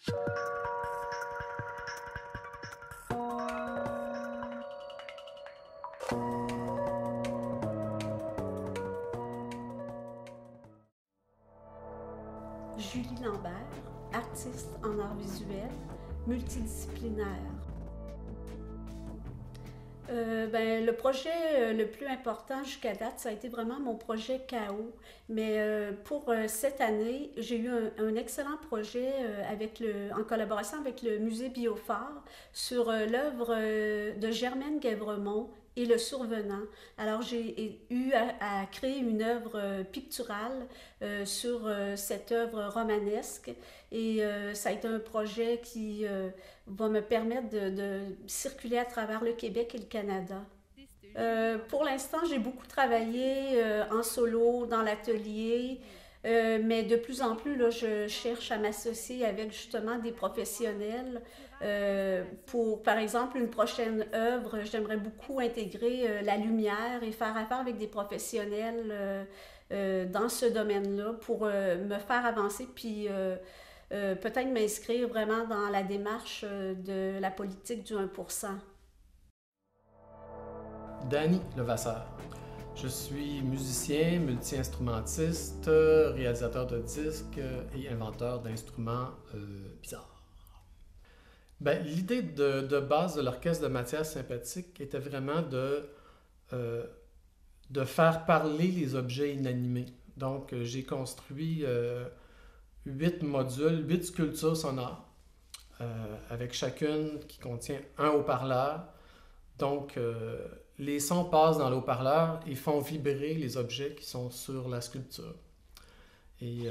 Julie Lambert, artiste en arts visuels, multidisciplinaire. Le projet le plus important jusqu'à date, ça a été vraiment mon projet KO. Mais pour cette année, j'ai eu un excellent projet en collaboration avec le musée Biophare sur l'œuvre de Germaine Guèvremont et Le Survenant. Alors j'ai eu à créer une œuvre picturale sur cette œuvre romanesque et ça a été un projet qui va me permettre de circuler à travers le Québec et le Canada. Pour l'instant, j'ai beaucoup travaillé en solo dans l'atelier, mais de plus en plus, là, je cherche à m'associer avec justement des professionnels. Pour, par exemple, une prochaine œuvre, j'aimerais beaucoup intégrer la lumière et faire affaire avec des professionnels dans ce domaine-là pour me faire avancer, puis peut-être m'inscrire vraiment dans la démarche de la politique du 1%. Danny Levasseur. Je suis musicien, multi-instrumentiste, réalisateur de disques et inventeur d'instruments bizarres. L'idée de base de l'Orchestre de matière sympathique était vraiment de faire parler les objets inanimés. Donc, j'ai construit 8 modules, 8 sculptures sonores, avec chacune qui contient un haut-parleur. Donc, les sons passent dans le haut-parleur et font vibrer les objets qui sont sur la sculpture. Et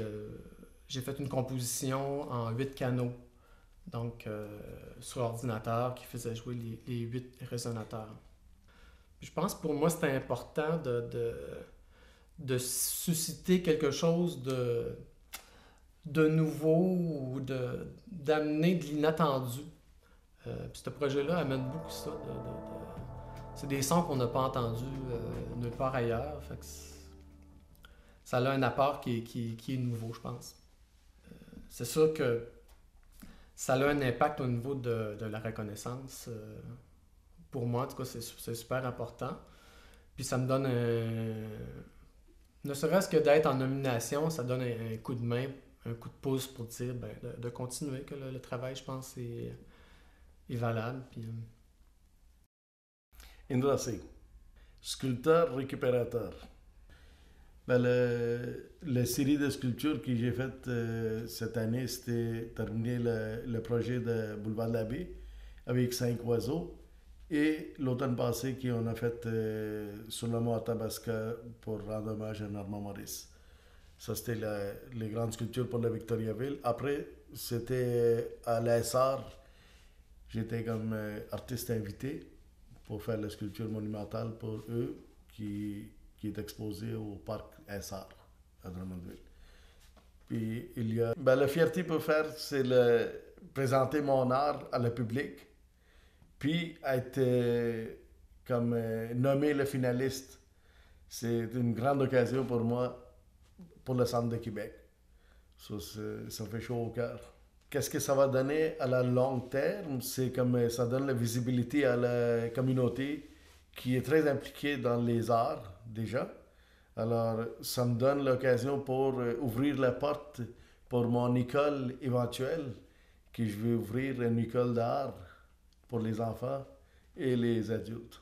j'ai fait une composition en 8 canaux, donc sur ordinateur, qui faisait jouer les 8 résonateurs. Je pense que pour moi, c'était important de susciter quelque chose de nouveau ou d'amener de l'inattendu. Puis ce projet-là amène beaucoup ça. C'est des sons qu'on n'a pas entendus nulle part ailleurs. Fait que ça a un apport qui est nouveau, je pense. C'est sûr que ça a un impact au niveau de la reconnaissance. Pour moi, en tout cas, c'est super important. Puis ça me donne ne serait-ce que d'être en nomination, ça donne un coup de main, un coup de pouce pour dire de continuer, que le travail, je pense, est valable. Puis, Indra Singh, sculpteur récupérateur. La série de sculptures que j'ai faites cette année, c'était terminer le projet de Boulevard de la Baie avec 5 oiseaux. Et l'automne passé, qu'on a fait sur le mont Athabasca pour rendre hommage à Normand Maurice. Ça, c'était les grandes sculptures pour la Victoriaville. Après, c'était à l'ESR. J'étais comme artiste invité pour faire la sculpture monumentale pour eux qui est exposée au parc SR à Drummondville. Puis il y a... la fierté pour faire, c'est présenter mon art à le public, puis être nommé le finaliste. C'est une grande occasion pour moi, pour le Centre de Québec. Ça fait chaud au cœur. Qu'est-ce que ça va donner à la long terme? C'est comme ça donne la visibilité à la communauté qui est très impliquée dans les arts déjà. Alors, ça me donne l'occasion pour ouvrir la porte pour mon école éventuelle, que je vais ouvrir une école d'art pour les enfants et les adultes.